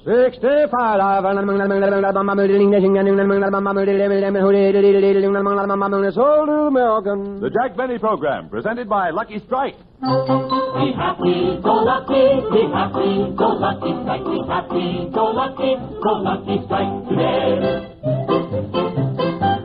65. Sold to American. The Jack Benny Program, presented by Lucky Strike. Be happy, go lucky, be happy, go lucky strike, be happy, go lucky strike today.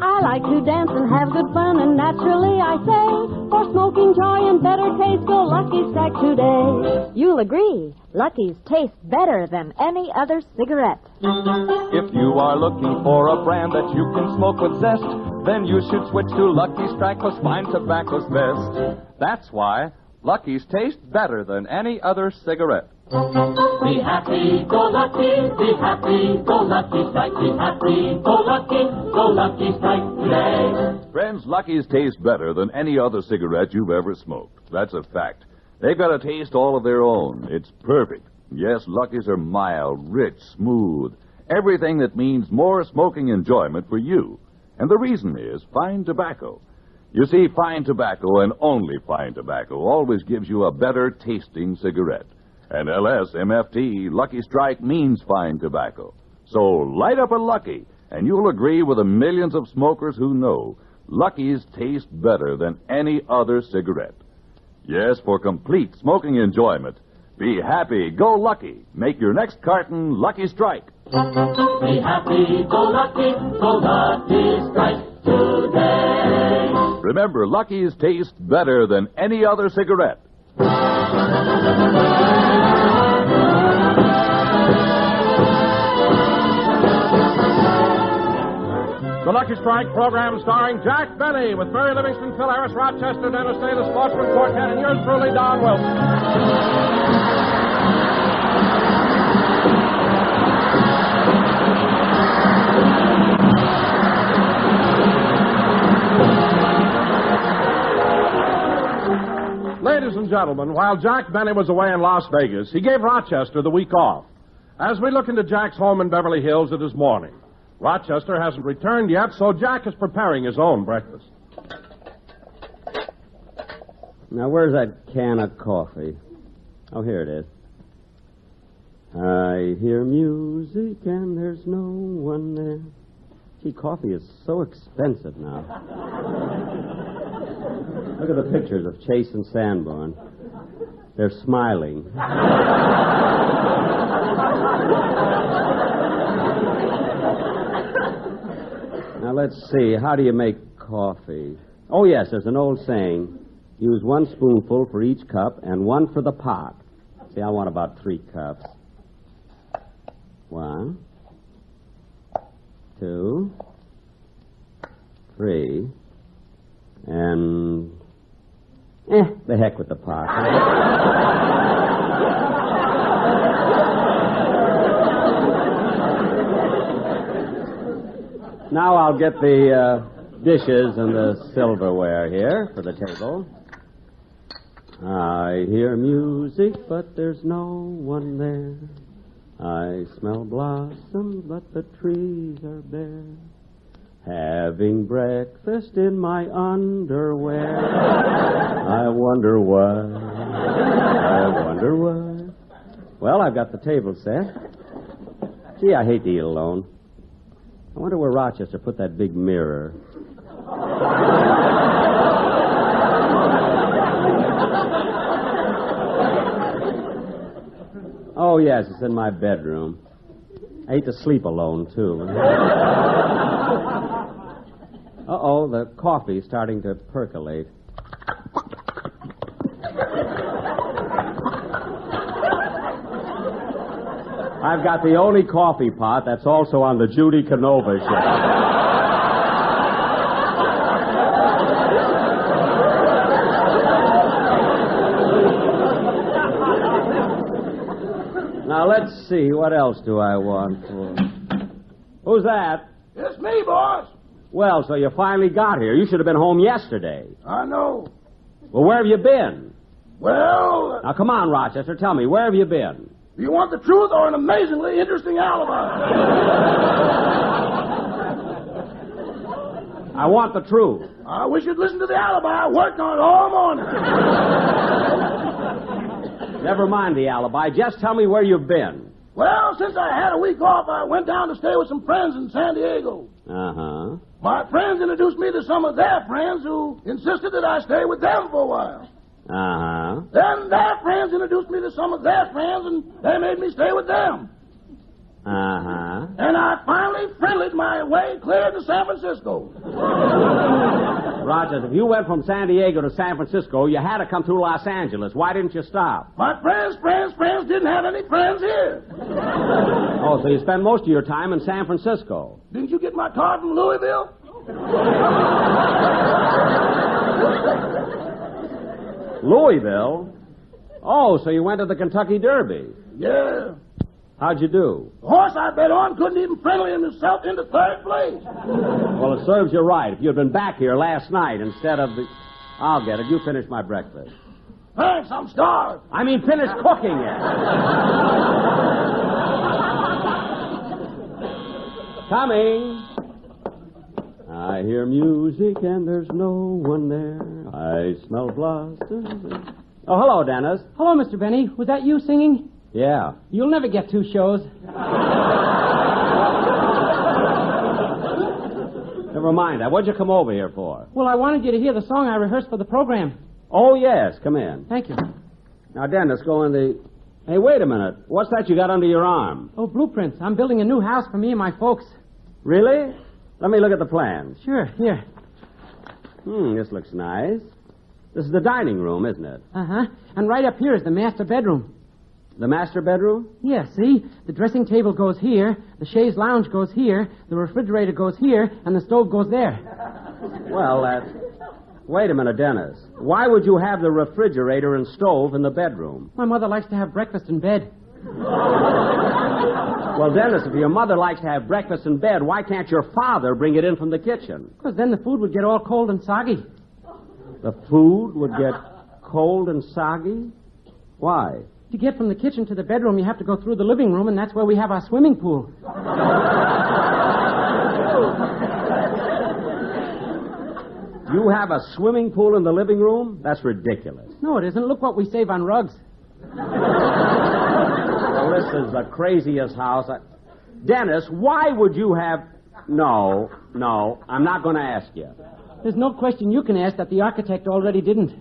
I like to dance and have good fun, and naturally I say, for smoking joy and better taste, go Lucky Strike today. You'll agree, Lucky's taste better than any other cigarette. If you are looking for a brand that you can smoke with zest, then you should switch to Lucky Strike, 'cause fine tobacco's best. That's why Lucky's taste better than any other cigarette. Be happy, go lucky, be happy, go lucky strike, be happy, go lucky strike today. Friends, Lucky's taste better than any other cigarette you've ever smoked. That's a fact. They've got a taste all of their own. It's perfect. Yes, Lucky's are mild, rich, smooth. Everything that means more smoking enjoyment for you. And the reason is fine tobacco. You see, fine tobacco and only fine tobacco always gives you a better tasting cigarette. And LSMFT, Lucky Strike, means fine tobacco. So light up a Lucky, and you'll agree with the millions of smokers who know Lucky's taste better than any other cigarette. Yes, for complete smoking enjoyment, be happy, go Lucky. Make your next carton Lucky Strike. Be happy, go lucky strike today. Remember, Lucky's taste better than any other cigarette. The Lucky Strike program starring Jack Benny with Mary Livingston, Phil Harris, Rochester, Dennis Day, the Sportsman Quartet, and yours truly, Don Wilson. Ladies and gentlemen, while Jack Benny was away in Las Vegas, he gave Rochester the week off. As we look into Jack's home in Beverly Hills, it is morning. Rochester hasn't returned yet, so Jack is preparing his own breakfast. Now, where's that can of coffee? Oh, here it is. I hear music and there's no one there. Gee, coffee is so expensive now. Look at the pictures of Chase and Sanborn. They're smiling. Now, let's see. How do you make coffee? Oh, yes, there's an old saying. Use 1 spoonful for each cup and 1 for the pot. See, I want about 3 cups. 1, 2, 3, and... the heck with the pot. Now I'll get the dishes and the silverware here for the table. I hear music, but there's no one there. I smell blossom, but the trees are bare. Having breakfast in my underwear. I wonder why. Well, I've got the table set. Gee, I hate to eat alone. I wonder where Rochester put that big mirror. Oh, yes, it's in my bedroom. I hate to sleep alone, too. Uh-oh, the coffee's starting to percolate. I've got the only coffee pot that's also on the Judy Canova show. Now, let's see. What else do I want for... Who's that? It's me, boss. Well, so you finally got here. You should have been home yesterday. I know. Well, where have you been? Well... Now, come on, Rochester. Tell me, where have you been? Do you want the truth or an amazingly interesting alibi? I want the truth. I wish you'd listen to the alibi. I worked on it all morning. Never mind the alibi. Just tell me where you've been. Well, since I had a week off, I went down to stay with some friends in San Diego. Uh-huh. My friends introduced me to some of their friends who insisted that I stay with them for a while. Uh-huh. Then their friends introduced me to some of their friends, and they made me stay with them. Uh-huh. And I finally friendlied my way clear to San Francisco. Rogers, if you went from San Diego to San Francisco, you had to come through Los Angeles. Why didn't you stop? My friends didn't have any friends here. Oh, so you spent most of your time in San Francisco. Didn't you get my card from Louisville? Louisville? Oh, so you went to the Kentucky Derby. Yeah. How'd you do? The horse I bet on couldn't even friendly himself into third place. Well, it serves you right. If you'd been back here last night instead of the... I'll get it. You finish my breakfast. Thanks, I'm starved. I mean, finish cooking it. Coming. I hear music and there's no one there. I smell blossoms. Oh, hello, Dennis. Hello, Mr. Benny. Was that you singing? Yeah. You'll never get 2 shows. Never mind that. What'd you come over here for? Well, I wanted you to hear the song I rehearsed for the program. Oh, yes. Come in. Thank you. Now, Dennis, go in the... Hey, wait a minute. What's that you got under your arm? Oh, blueprints. I'm building a new house for me and my folks. Really? Let me look at the plans. Sure, here. This looks nice. This is the dining room, isn't it? Uh-huh. And right up here is the master bedroom. The master bedroom? Yeah, see? The dressing table goes here, the chaise lounge goes here, the refrigerator goes here, and the stove goes there. Well, wait a minute, Dennis. Why would you have the refrigerator and stove in the bedroom? My mother likes to have breakfast in bed. Well, Dennis, if your mother likes to have breakfast in bed, why can't your father bring it in from the kitchen? Because then the food would get all cold and soggy. The food would get cold and soggy? Why? To get from the kitchen to the bedroom, you have to go through the living room, and that's where we have our swimming pool. You have a swimming pool in the living room? That's ridiculous. No, it isn't. Look what we save on rugs. Well, this is the craziest house. Dennis, why would you have... No, I'm not going to ask you. There's no question you can ask that the architect already didn't.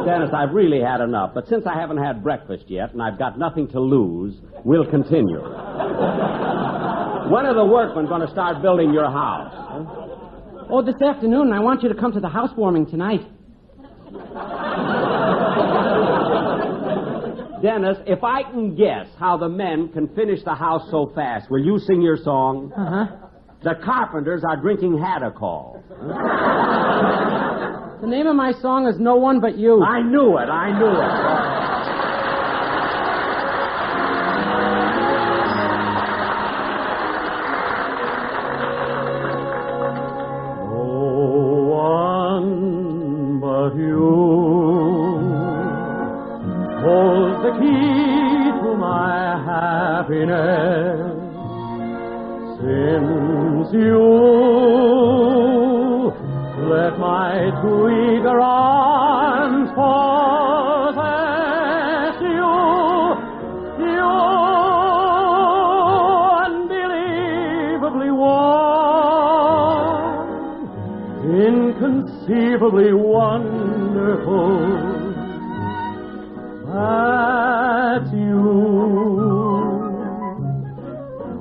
Dennis, I've really had enough, but since I haven't had breakfast yet and I've got nothing to lose, we'll continue. When are the workmen going to start building your house? Huh? Oh, this afternoon, I want you to come to the housewarming tonight. Dennis, if I can guess how the men can finish the house so fast, will you sing your song? Uh-huh. The carpenters are drinking Hadacol. The name of my song is No One But You. I knew it. Holds the key to my happiness. Since you let my two eager arms possess you unbelievably warm, inconceivably wonderful. That's you,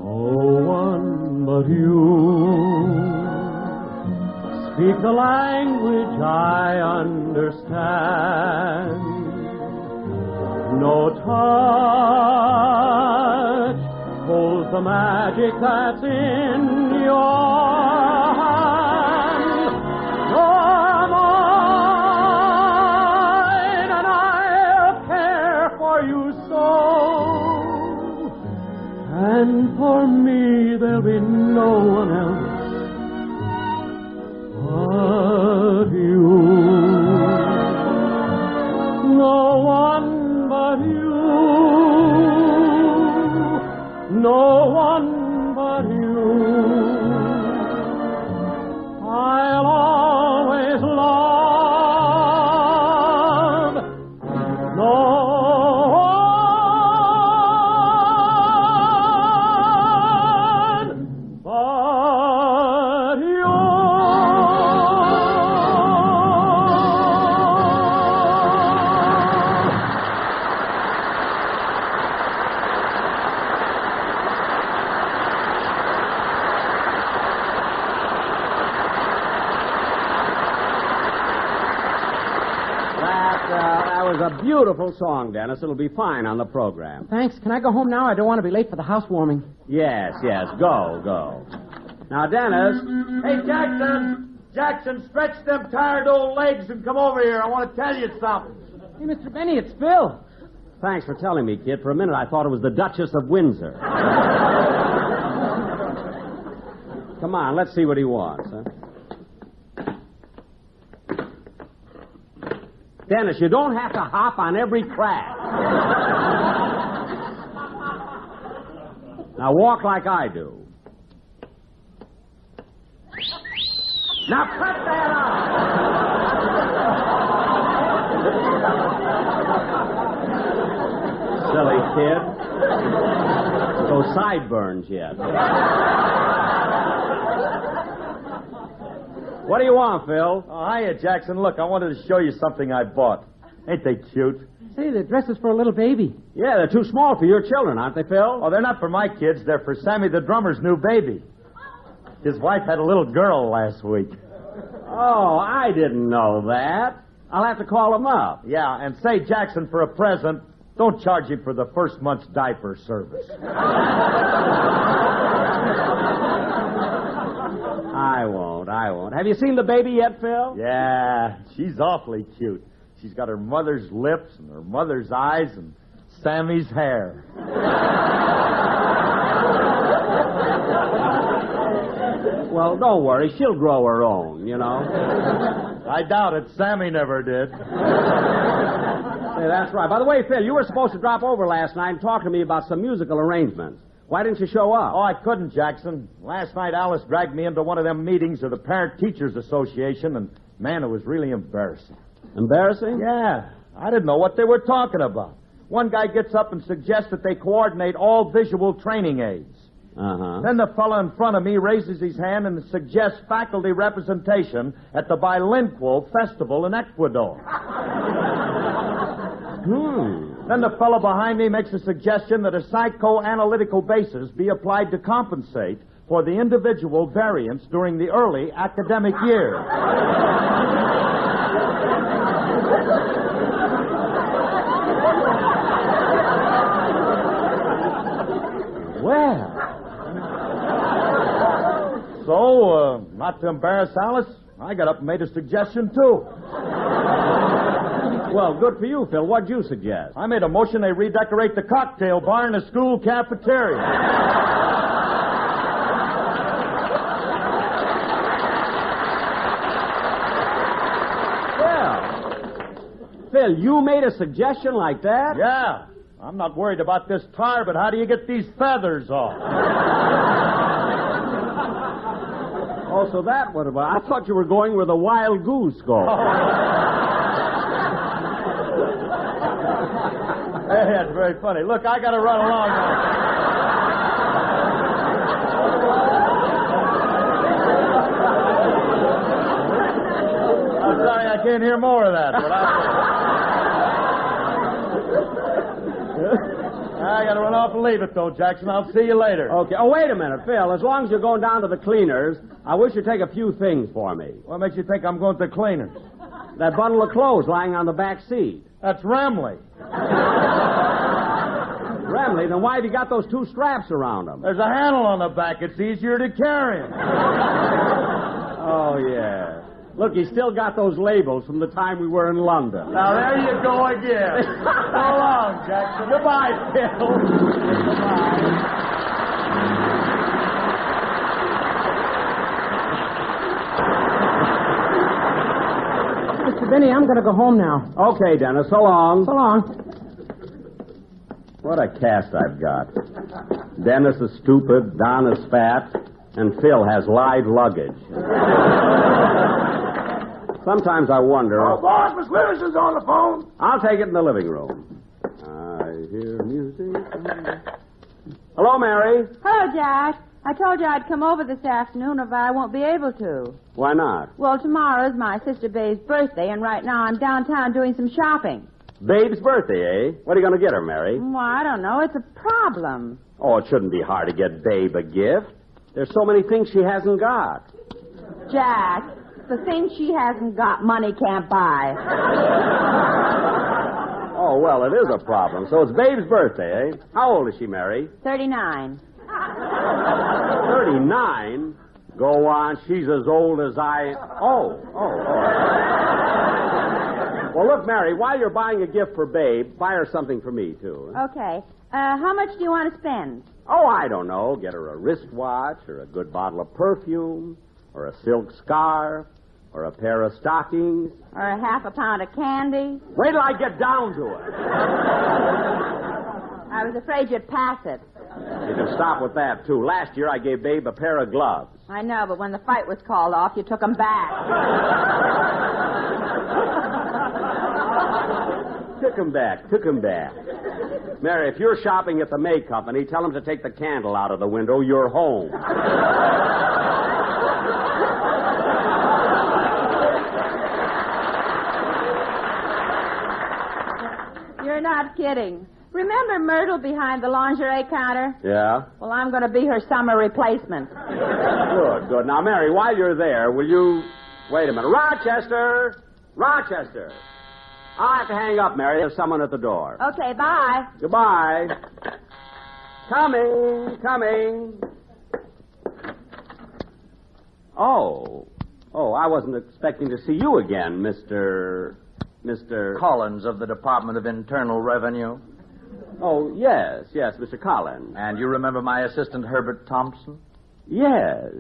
no one but you. Speak the language I understand. No touch holds the magic that's in your hand. You're mine, and I'll care for you so. And for me, there'll be no one else but you. No one but you. No one but you. I'll always love. No one beautiful song, Dennis. It'll be fine on the program. Thanks. Can I go home now? I don't want to be late for the housewarming. Yes. Go. Now, Dennis. Hey, Jackson! Jackson, stretch them tired old legs and come over here. I want to tell you something. Hey, Mr. Benny, it's Phil. Thanks for telling me, kid. For a minute, I thought it was the Duchess of Windsor. Come on, let's see what he wants, huh? Dennis, you don't have to hop on every crack. Now walk like I do. Now cut that out! Silly kid. Those sideburns yet. What do you want, Phil? Oh, hiya, Jackson. Look, I wanted to show you something I bought. Ain't they cute? Say, they're dresses for a little baby. Yeah, they're too small for your children, aren't they, Phil? Oh, they're not for my kids. They're for Sammy the drummer's new baby. His wife had a little girl last week. Oh, I didn't know that. I'll have to call him up. Yeah, and say, Jackson, for a present, don't charge him for the first month's diaper service. I won't. Have you seen the baby yet, Phil? Yeah, she's awfully cute. She's got her mother's lips and her mother's eyes and Sammy's hair. Well, don't worry. She'll grow her own, you know. I doubt it. Sammy never did. Hey, that's right. By the way, Phil, you were supposed to drop over last night and talk to me about some musical arrangements. Why didn't you show up? Oh, I couldn't, Jackson. Last night, Alice dragged me into one of them meetings of the Parent Teachers Association, and, man, it was really embarrassing. Embarrassing? Yeah. I didn't know what they were talking about. One guy gets up and suggests that they coordinate all visual training aids. Uh-huh. Then the fellow in front of me raises his hand and suggests faculty representation at the Bilingual Festival in Ecuador. Then the fellow behind me makes a suggestion that a psychoanalytical basis be applied to compensate for the individual variance during the early academic year. Well. So, not to embarrass Alice, I got up and made a suggestion, too. Well, good for you, Phil. What'd you suggest? I made a motion they redecorate the cocktail bar in the school cafeteria. Well, Phil, you made a suggestion like that? Yeah. I'm not worried about this tar, but how do you get these feathers off? Oh, so that would have... I thought you were going where the wild goose goes. Hey, that's very funny. Look, I got to run along now. I'm sorry I can't hear more of that, but I got to run off and leave it, though, Jackson. I'll see you later. Okay. Oh, wait a minute, Phil. As long as you're going down to the cleaners, I wish you'd take a few things for me. What makes you think I'm going to the cleaners? That bundle of clothes lying on the back seat. That's Remley. Remley? Then why have you got those two straps around them? There's a handle on the back. It's easier to carry them. Oh, yeah. Look, he's still got those labels from the time we were in London. Now, there you go again. So long, Jackson. Goodbye, Phil. Goodbye. Mr. Benny, I'm going to go home now. Okay, Dennis. So long. So long. What a cast I've got. Dennis is stupid, Don is fat, and Phil has live luggage. Sometimes I wonder... Oh, boss, Miss Willison's on the phone. I'll take it in the living room. I hear music. Hello, Mary. Hello, Jack. I told you I'd come over this afternoon, but I won't be able to. Why not? Well, tomorrow's my sister Babe's birthday, and right now I'm downtown doing some shopping. Babe's birthday, eh? What are you going to get her, Mary? Well, I don't know. It's a problem. Oh, it shouldn't be hard to get Babe a gift. There's so many things she hasn't got. Jack, the things she hasn't got, money can't buy. Oh, well, it is a problem. So it's Babe's birthday, eh? How old is she, Mary? 39. 39? Go on, she's as old as I... Oh. Well, look, Mary, while you're buying a gift for Babe, buy her something for me, too. Okay. How much do you want to spend? Oh, I don't know. Get her a wristwatch, or a good bottle of perfume, or a silk scarf, or a pair of stockings. Or a half a pound of candy? Wait till I get down to it. I was afraid you'd pass it. You can stop with that, too. Last year, I gave Babe a pair of gloves. I know, but when the fight was called off, you took them back. Took him back. Mary, if you're shopping at the May Company, tell them to take the candle out of the window. You're home. You're not kidding. Remember Myrtle behind the lingerie counter? Yeah? Well, I'm going to be her summer replacement. Good. Now, Mary, while you're there, will you... Wait a minute. Rochester! I'll have to hang up, Mary. There's someone at the door. Okay, bye. Goodbye. Coming. Oh, I wasn't expecting to see you again, Mr. Collins of the Department of Internal Revenue. Oh, yes, Mr. Collins. And you remember my assistant, Herbert Thompson? Yes.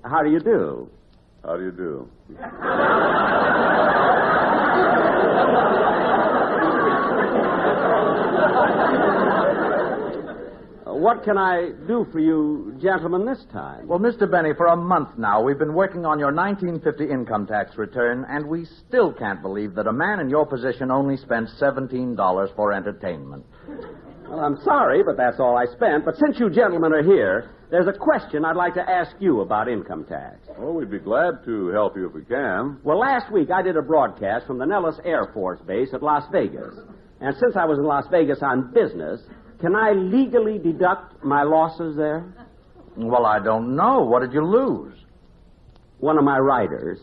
How do you do? How do you do? What can I do for you gentlemen this time? Well, Mr. Benny, for a month now, we've been working on your 1950 income tax return, and we still can't believe that a man in your position only spent $17 for entertainment. Well, I'm sorry, but that's all I spent. But since you gentlemen are here, there's a question I'd like to ask you about income tax. Well, we'd be glad to help you if we can. Well, last week I did a broadcast from the Nellis Air Force Base at Las Vegas. And since I was in Las Vegas on business, can I legally deduct my losses there? Well, I don't know. What did you lose? One of my riders.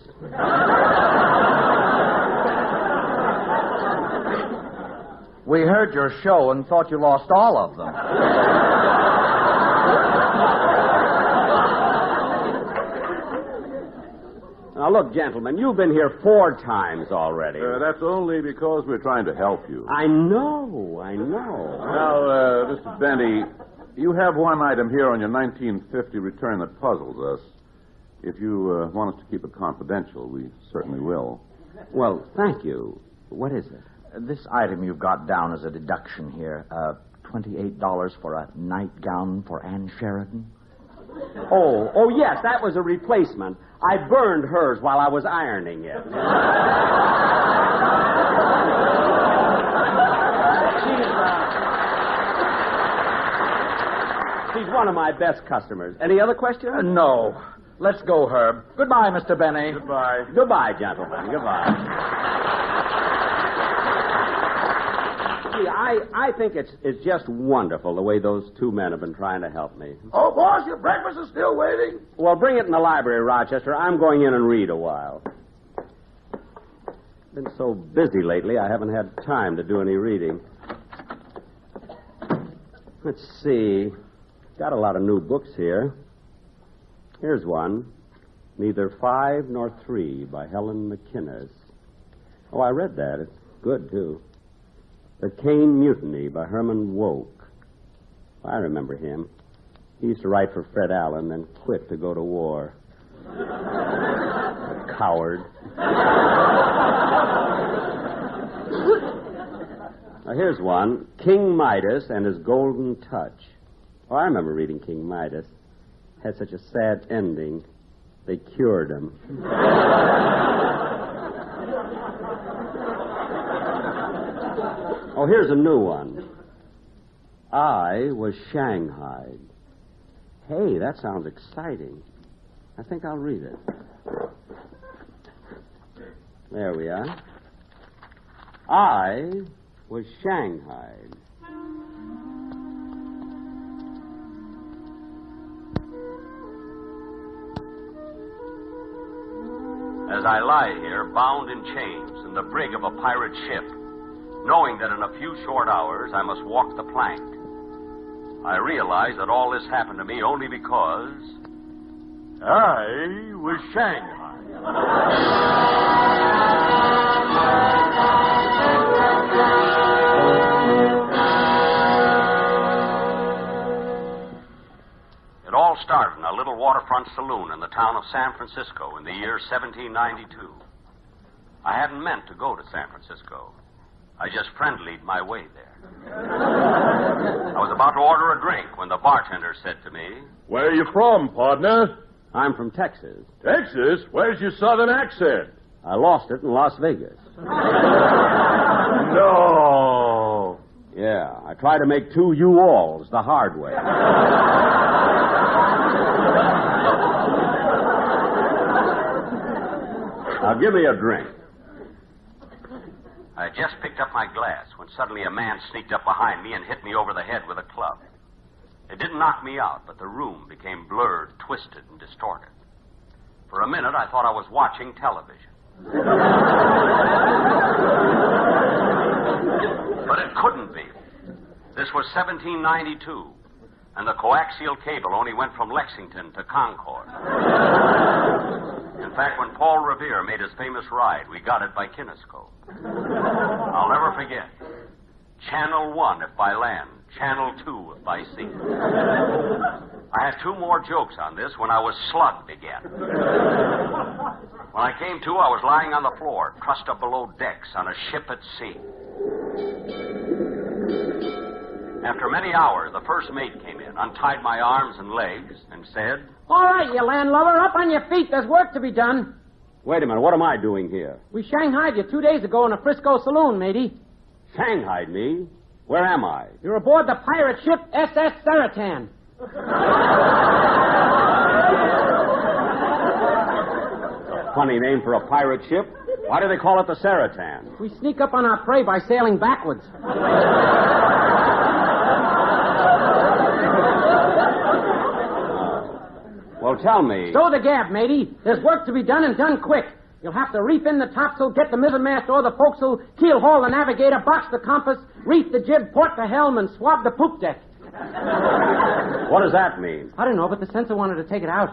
We heard your show and thought you lost all of them. Now, look, gentlemen, you've been here 4 times already. That's only because we're trying to help you. I know. Now, Mr. Benny, you have one item here on your 1950 return that puzzles us. If you want us to keep it confidential, we certainly will. Well, thank you. What is it? This item you've got down as a deduction here, $28 for a nightgown for Ann Sheridan. Oh, yes, that was a replacement. I burned hers while I was ironing it. She's one of my best customers. Any other questions? No. Let's go, Herb. Goodbye, Mr. Benny. Goodbye, gentlemen. Goodbye. See, I think it's just wonderful the way those 2 men have been trying to help me. Oh, boss, your breakfast is still waiting. Well, bring it in the library, Rochester. I'm going in and read a while. Been so busy lately, I haven't had time to do any reading. Let's see. Got a lot of new books here. Here's one. Neither 5 nor 3 by Helen McInnes. Oh, I read that. It's good, too. The Caine Mutiny by Herman Wouk. I remember him. He used to write for Fred Allen, then quit to go to war. A coward. Now, here's one. King Midas and His Golden Touch. Oh, I remember reading King Midas. Had such a sad ending. They cured him. Oh, here's a new one. I was Shanghaied. Hey, that sounds exciting. I think I'll read it. There we are. I was Shanghaied. As I lie here, bound in chains, in the brig of a pirate ship, knowing that in a few short hours I must walk the plank. I realized that all this happened to me only because I was Shanghai. It all started in a little waterfront saloon in the town of San Francisco in the year 1792. I hadn't meant to go to San Francisco. I just friendlied my way there. I was about to order a drink when the bartender said to me, "Where are you from, partner?" I'm from Texas. Texas? Where's your southern accent? I lost it in Las Vegas. No. Yeah, I tried to make 2 U-Alls the hard way. Now, give me a drink. I had just picked up my glass when suddenly a man sneaked up behind me and hit me over the head with a club. It didn't knock me out, but the room became blurred, twisted, and distorted. For a minute, I thought I was watching television. But it couldn't be. This was 1792, and the coaxial cable only went from Lexington to Concord. In fact, when Paul Revere made his famous ride, we got it by kinescope. I'll never forget. Channel 1 if by land, Channel 2 if by sea. I had 2 more jokes on this when I was slugged again. When I came to, I was lying on the floor, trussed up below decks on a ship at sea. After many hours, the first mate came in, untied my arms and legs, and said, "All right, you landlubber, up on your feet. There's work to be done." Wait a minute, what am I doing here? We shanghaied you 2 days ago in a Frisco saloon, matey. Shanghaied me? Where am I? You're aboard the pirate ship SS Saratan. Funny name for a pirate ship. Why do they call it the Saratan? We sneak up on our prey by sailing backwards. Well, tell me. Stow the gab, matey. There's work to be done and done quick. You'll have to reef in the topsail, get the mizzenmast or the forecastle, keel haul the navigator, box the compass, reef the jib, port the helm, and swab the poop deck. What does that mean? I don't know, but the censor wanted to take it out.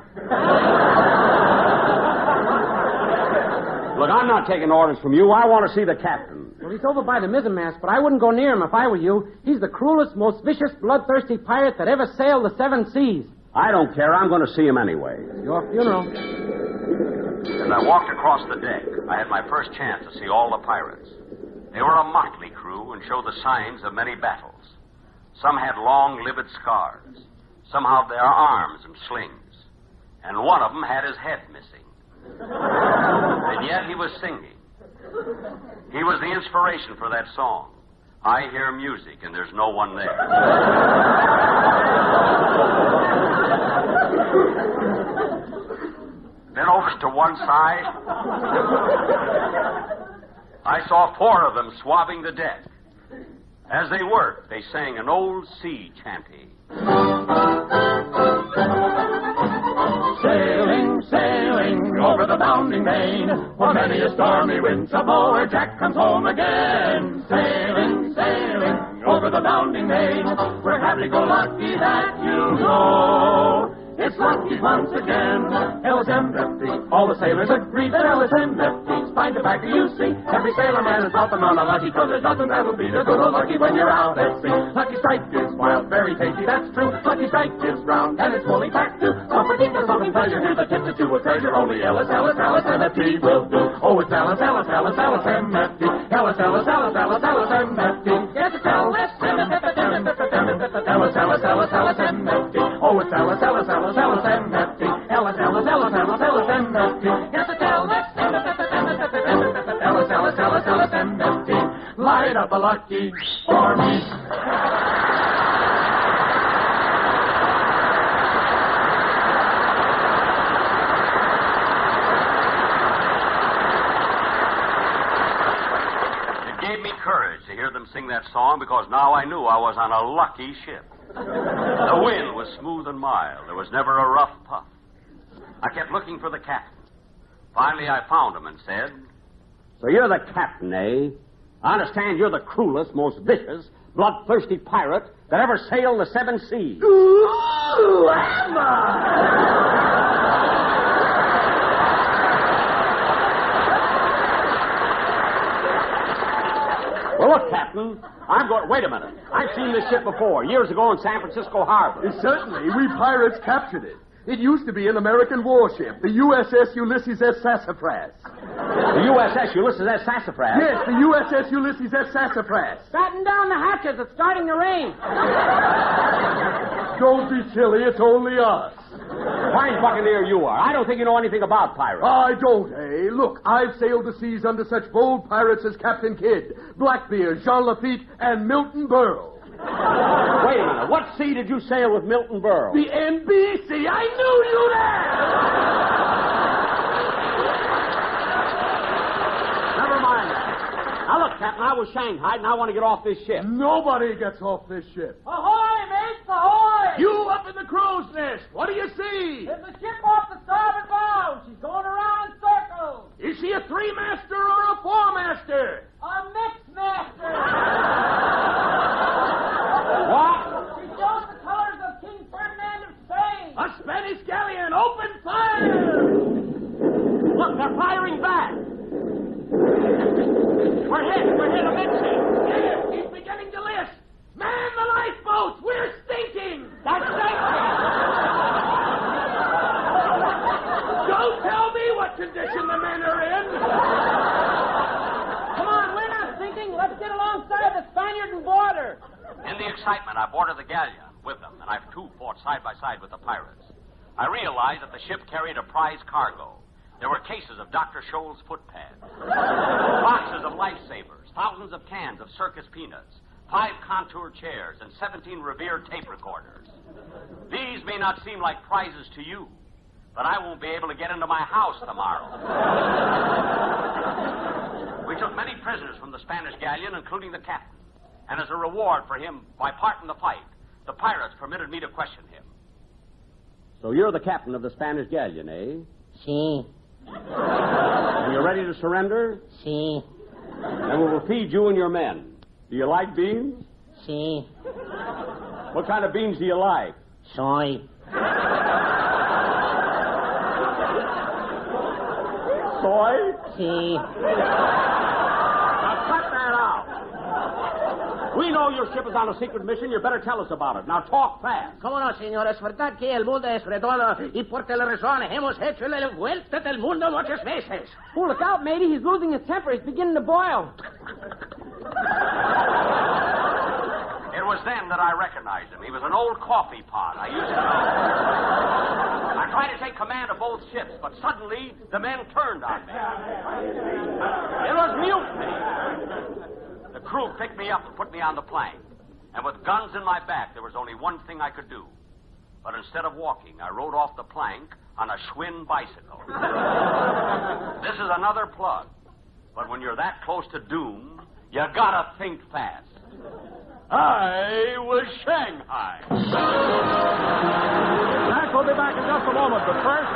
Look, I'm not taking orders from you. I want to see the captain. Well, he's over by the mizzenmast, but I wouldn't go near him if I were you. He's the cruelest, most vicious, bloodthirsty pirate that ever sailed the 7 seas. I don't care. I'm going to see him anyway. Your funeral. As I walked across the deck, I had my first chance to see all the pirates. They were a motley crew and showed the signs of many battles. Some had long, livid scars. Some had their arms and slings. And one of them had his head missing. And yet he was singing. He was the inspiration for that song. I hear music and there's no one there. Then over to one side, I saw 4 of them swabbing the deck. As they worked, they sang an old sea chanty. Sailing, sailing over the bounding main, for many a stormy wind shall blow ere Jack comes home again. Sailing, sailing over the bounding main, we're happy-go-lucky that you know. It's lucky once again. LSM-50. All the sailors agree that LSM-50's fine tobacco, you see. Every sailor man is often on a lucky, 'cause there's nothing that'll beat a good old lucky when you're out at sea. Lucky Strike is wild, very tasty, that's true. Lucky Strike is round, and it's fully packed too. Don't forget the something pleasure. Here's a tip to a treasure. Only LSMFT will do. Oh, it's LSMFT. LSMFT. Yes, it's LSMFT. Oh, it's LSMFT. Yes, it's LSMFT. Light up a lucky for me. It gave me courage to hear them sing that song because now I knew I was on a lucky ship. The wind was smooth and mild. There was never a rough puff. I kept looking for the captain. Finally, I found him and said, "So you're the captain, eh? I understand you're the cruelest, most vicious, bloodthirsty pirate that ever sailed the seven seas. Ooh, am I? Well, look, Captain, Wait a minute. I've seen this ship before, years ago in San Francisco Harbor. Certainly. We pirates captured it. It used to be an American warship, the USS Ulysses S. Sassafras. The USS Ulysses S. Sassafras? Yes, the USS Ulysses S. Sassafras. Batten down the hatches. It's starting to rain. Don't be silly. It's only us. Fine buccaneer you are. I don't think you know anything about pirates. I don't, eh? Look, I've sailed the seas under such bold pirates as Captain Kidd, Blackbeard, Jean Lafitte, and Milton Berle. Wait a minute. What sea did you sail with Milton Berle? The NBC. I knew you'd ask. Never mind that. Now, look, Captain, I was Shanghaied, and I want to get off this ship. Nobody gets off this ship. Ahoy, mates, ahoy! You up in the crow's nest. What do you see? There's a ship off the starboard bow. She's going around in circles. Is she a three-master or a four-master? A mixed master. What? She shows the colors of King Ferdinand of Spain. A Spanish galleon. Open fire! Look, they're firing back. We're hit amidships. Get him. He's beginning to list. Man the lifeboats. We're stinking. That's sinking. Don't tell me what condition the men are in. Come on, we're not sinking. Let's get alongside the Spaniard and board her. In the excitement, I boarded the galleon with them, and I've two fought side by side with the pirates. I realized that the ship carried a prize cargo. There were cases of Dr. Scholl's foot pads, boxes of lifesavers, thousands of cans of circus peanuts, 5 contour chairs, and 17 Revere tape recorders. These may not seem like prizes to you, but I won't be able to get into my house tomorrow. We took many prisoners from the Spanish galleon, including the captain. And as a reward for him, by part in the fight, the pirates permitted me to question him. So you're the captain of the Spanish galleon, eh? Si. And you're ready to surrender? Si. And we will feed you and your men. Do you like beans? Si. What kind of beans do you like? Soy. Soy? Si. Now cut that out. We know your ship is on a secret mission. You better tell us about it. Now talk fast. ¿Cómo no, señor? Es verdad que el mundo es redondo y por tal razón hemos hecho la vuelta del mundo muchas veces. Oh, look out, matey. He's losing his temper. He's beginning to boil. It was then that I recognized him. He was an old coffee pot I used to know. I tried to take command of both ships, but suddenly the men turned on me. It was mutiny. The crew picked me up and put me on the plank. And with guns in my back, there was only one thing I could do. But instead of walking, I rode off the plank on a Schwinn bicycle. This is another plug. But when you're that close to doom, you gotta think fast. I was Shanghaied. Jack will be back in just a moment, but first,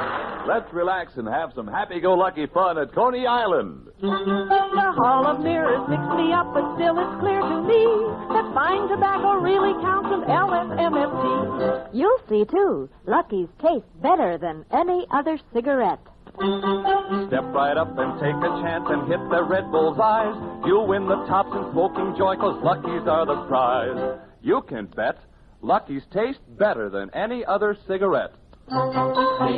let's relax and have some happy-go-lucky fun at Coney Island. The Hall of Mirrors mixed me up, but still it's clear to me that fine tobacco really counts as LSMFT. You'll see, too. Lucky's taste better than any other cigarette. Step right up and take a chance and hit the Red Bull's eyes. You'll win the tops in smoking joy, 'cause Lucky's are the prize. You can bet Lucky's taste better than any other cigarette. Be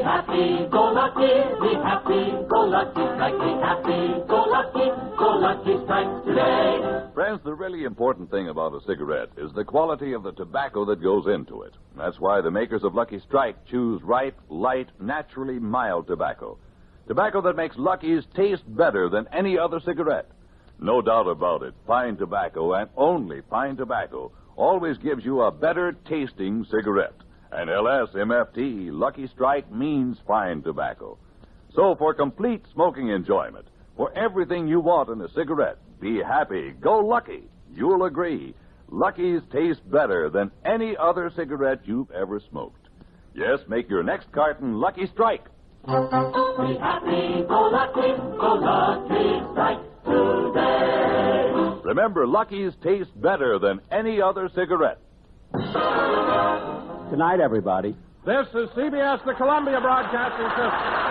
happy, go lucky, be happy, go lucky, strike, be happy, go lucky strike today. Friends, the really important thing about a cigarette is the quality of the tobacco that goes into it. That's why the makers of Lucky Strike choose ripe, light, naturally mild tobacco. Tobacco that makes Lucky's taste better than any other cigarette. No doubt about it, fine tobacco, and only fine tobacco, always gives you a better tasting cigarette. And LSMFT, Lucky Strike, means fine tobacco. So for complete smoking enjoyment, for everything you want in a cigarette, be happy, go lucky. You'll agree. Lucky's taste better than any other cigarette you've ever smoked. Yes, make your next carton Lucky Strike. Be happy, go lucky strike today. Remember, Lucky's taste better than any other cigarette. Good night, everybody. This is CBS, the Columbia Broadcasting System.